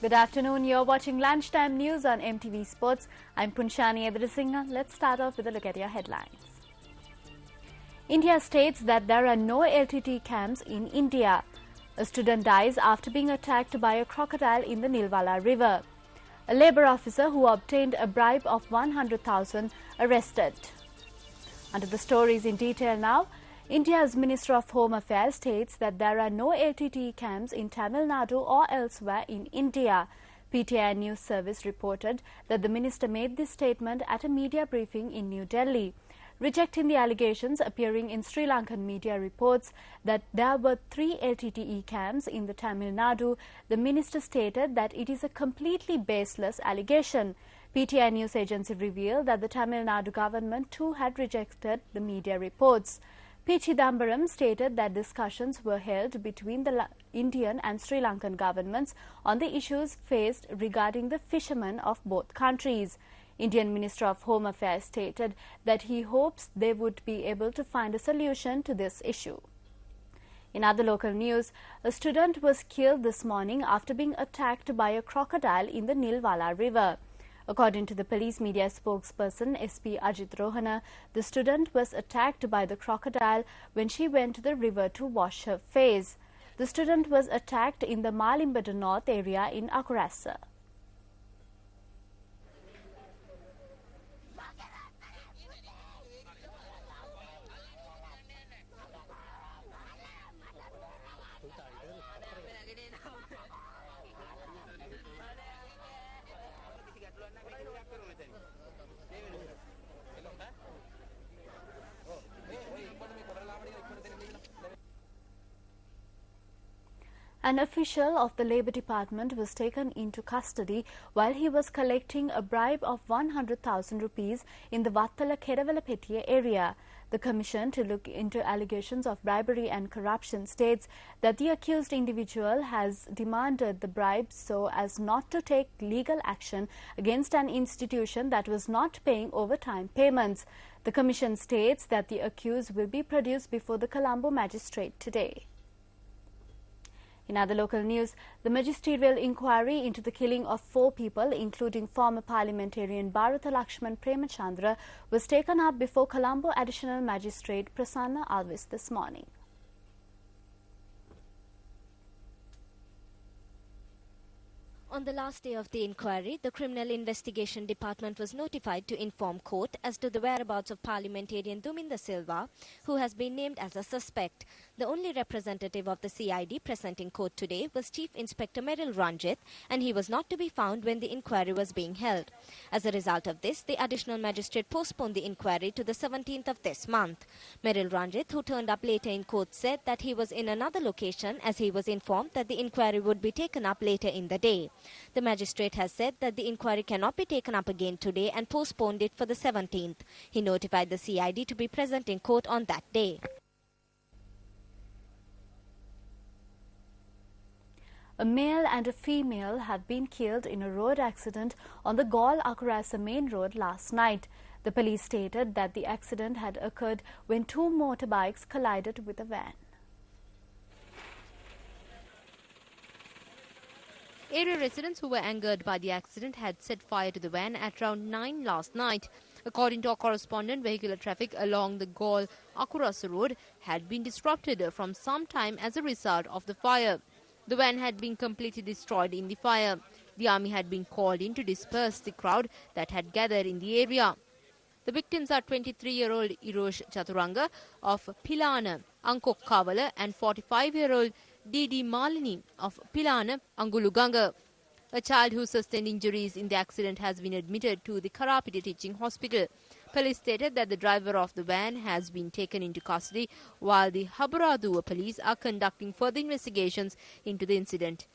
Good afternoon. You're watching Lunchtime News on MTV Sports. I'm Punshani Edrisingha. Let's start off with a look at your headlines. India states that there are no LTT camps in India. A student dies after being attacked by a crocodile in the Nilwala River. A Labour officer who obtained a bribe of 100,000 arrested. Under the stories in detail now, India's Minister of Home Affairs states that there are no LTT camps in Tamil Nadu or elsewhere in India. PTI News Service reported that the minister made this statement at a media briefing in New Delhi, rejecting the allegations appearing in Sri Lankan media reports that there were 3 LTTE camps in the Tamil Nadu. The minister stated that it is a completely baseless allegation. PTI News Agency revealed that the Tamil Nadu government too had rejected the media reports. P. Chidambaram stated that discussions were held between the Indian and Sri Lankan governments on the issues faced regarding the fishermen of both countries. Indian Minister of Home Affairs stated that he hopes they would be able to find a solution to this issue. In other local news, a student was killed this morning after being attacked by a crocodile in the Nilwala River. According to the police media spokesperson SP Ajit Rohana, the student was attacked by the crocodile when she went to the river to wash her face. The student was attacked in the Malimbada North area in Akurasa. An official of the Labour Department was taken into custody while he was collecting a bribe of 100,000 rupees in the Vattala Kedavalapetiya area. The commission to look into allegations of bribery and corruption states that the accused individual has demanded the bribe so as not to take legal action against an institution that was not paying overtime payments. The commission states that the accused will be produced before the Colombo magistrate today. In other local news, the Magisterial Inquiry into the killing of 4 people, including former parliamentarian Bharatha Lakshman Premachandra, was taken up before Colombo Additional Magistrate Prasanna Alvis this morning. On the last day of the inquiry, the Criminal Investigation Department was notified to inform court as to the whereabouts of parliamentarian Duminda Silva, who has been named as a suspect. The only representative of the CID present in court today was Chief Inspector Meryl Ranjit, and he was not to be found when the inquiry was being held. As a result of this, the additional magistrate postponed the inquiry to the 17th of this month. Meryl Ranjit, who turned up later in court, said that he was in another location as he was informed that the inquiry would be taken up later in the day. The magistrate has said that the inquiry cannot be taken up again today and postponed it for the 17th. He notified the CID to be present in court on that day. A male and a female have been killed in a road accident on the Gaul-Akurasa main road last night. The police stated that the accident had occurred when 2 motorbikes collided with a van. Area residents who were angered by the accident had set fire to the van at around 9 last night. According to our correspondent, vehicular traffic along the Gaul-Akurasa road had been disrupted from some time as a result of the fire. The van had been completely destroyed in the fire. The army had been called in to disperse the crowd that had gathered in the area. The victims are 23-year-old Irosh Chaturanga of Pilana, Angkok Kavala, and 45-year-old D.D. Malini of Pilana, Anguluganga. A child who sustained injuries in the accident has been admitted to the Karapiti Teaching Hospital. Police stated that the driver of the van has been taken into custody while the Haburaduwa police are conducting further investigations into the incident.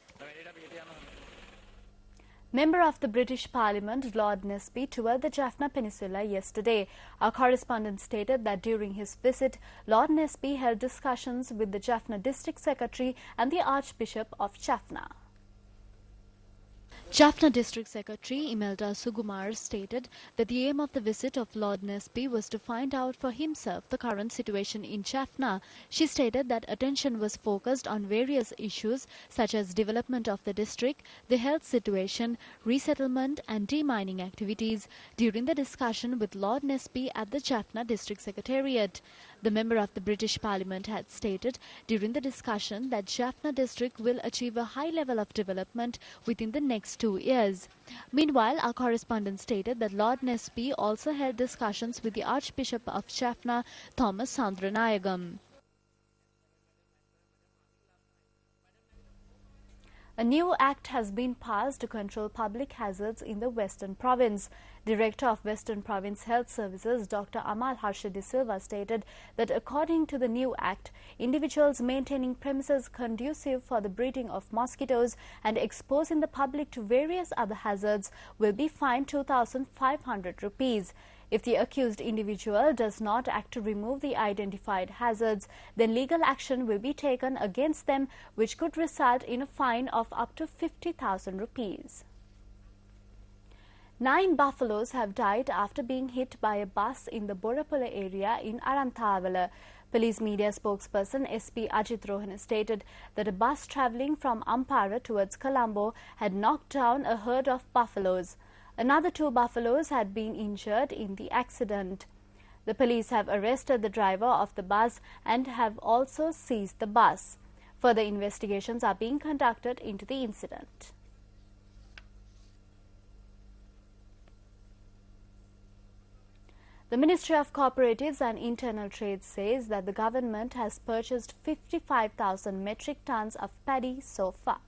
Member of the British Parliament, Lord Nesby, toured the Jaffna Peninsula yesterday. Our correspondent stated that during his visit, Lord Nesby held discussions with the Jaffna District Secretary and the Archbishop of Jaffna. Jaffna District Secretary Imelda Sugumar stated that the aim of the visit of Lord Nesby was to find out for himself the current situation in Jaffna. She stated that attention was focused on various issues such as development of the district, the health situation, resettlement and demining activities during the discussion with Lord Nesby at the Jaffna District Secretariat. The member of the British Parliament had stated during the discussion that Jaffna district will achieve a high level of development within the next 2 years. Meanwhile, our correspondent stated that Lord Nesby also held discussions with the Archbishop of Jaffna, Thomas Sandranayagam. A new act has been passed to control public hazards in the Western Province. Director of Western Province Health Services, Dr. Amal Harsha De Silva, stated that according to the new act, individuals maintaining premises conducive for the breeding of mosquitoes and exposing the public to various other hazards will be fined 2,500 rupees. If the accused individual does not act to remove the identified hazards, then legal action will be taken against them, which could result in a fine of up to 50,000 rupees. 9 buffaloes have died after being hit by a bus in the Borapula area in Aranthavala. Police media spokesperson SP Ajit Rohan stated that a bus travelling from Ampara towards Colombo had knocked down a herd of buffaloes. Another 2 buffaloes had been injured in the accident. The police have arrested the driver of the bus and have also seized the bus. Further investigations are being conducted into the incident. The Ministry of Cooperatives and Internal Trade says that the government has purchased 55,000 metric tons of paddy so far.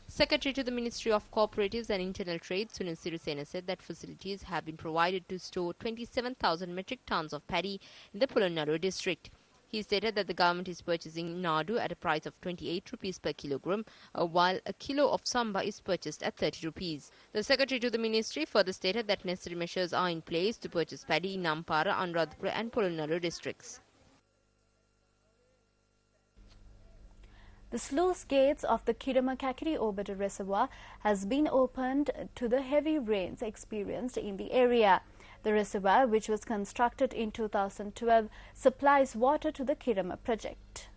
Secretary to the Ministry of Cooperatives and Internal Trade, Sunil Sirisena, said that facilities have been provided to store 27,000 metric tons of paddy in the Polonnaru district. He stated that the government is purchasing Nadu at a price of 28 rupees per kilogram, while a kilo of samba is purchased at 30 rupees. The Secretary to the Ministry further stated that necessary measures are in place to purchase paddy in Ampara, Anuradhapura and Polonnaru districts. The sluice gates of the Kiramakakiri Orbiter Reservoir has been opened to the heavy rains experienced in the area. The reservoir, which was constructed in 2012, supplies water to the Kirama project.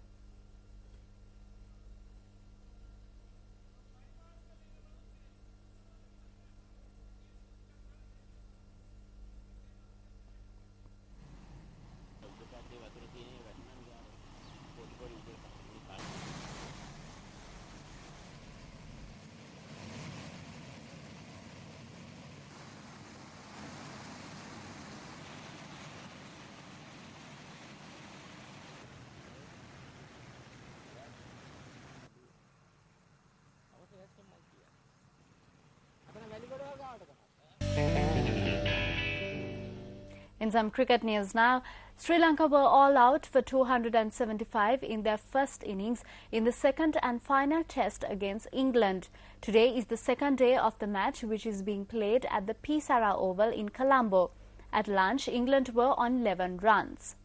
In some cricket news now, Sri Lanka were all out for 275 in their first innings in the second and final test against England. Today is the second day of the match, which is being played at the Pisara Oval in Colombo. At lunch, England were on 11 runs.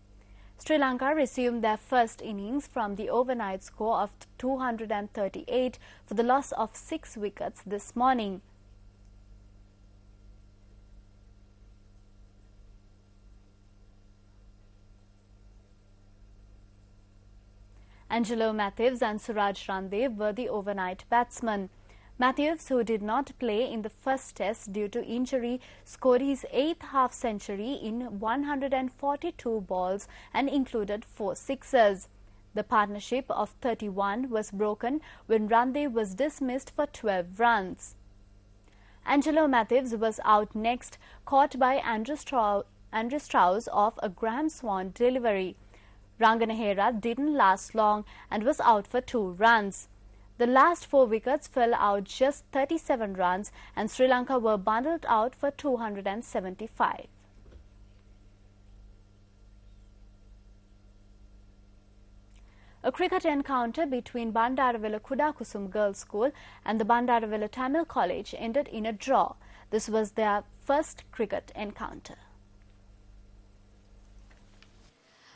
Sri Lanka resumed their first innings from the overnight score of 238 for the loss of 6 wickets this morning. Angelo Matthews and Suraj Randev were the overnight batsmen. Matthews, who did not play in the first test due to injury, scored his 8th half-century in 142 balls and included 4 sixes. The partnership of 31 was broken when Randev was dismissed for 12 runs. Angelo Matthews was out next, caught by Andrew Strauss off a Graham Swan delivery. Ranganahera didn't last long and was out for 2 runs. The last 4 wickets fell out just 37 runs and Sri Lanka were bundled out for 275. A cricket encounter between Bandaravela Kudakusum Girls School and the Bandaravela Tamil College ended in a draw. This was their first cricket encounter.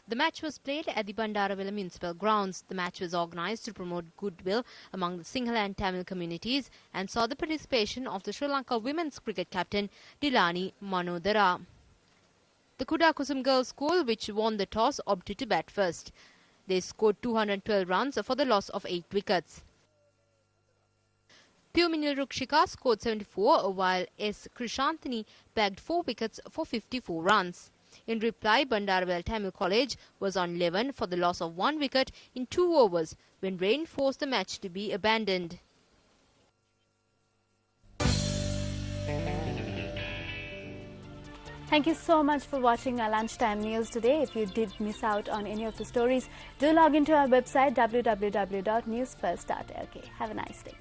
The match was played at the Bandaravilla Municipal Grounds. The match was organised to promote goodwill among the Sinhala and Tamil communities and saw the participation of the Sri Lanka women's cricket captain Dilani Manodara. The Kudakusum Girls School, which won the toss, opted to bat first. They scored 212 runs for the loss of 8 wickets. Puminil Rukshika scored 74 while S. Krishanthini bagged 4 wickets for 54 runs. In reply, Bandaraville Tamil College was on 11 for the loss of 1 wicket in 2 overs when rain forced the match to be abandoned. Thank you so much for watching our lunchtime news today. If you did miss out on any of the stories, do log into our website www.newsfirst.lk. Have a nice day.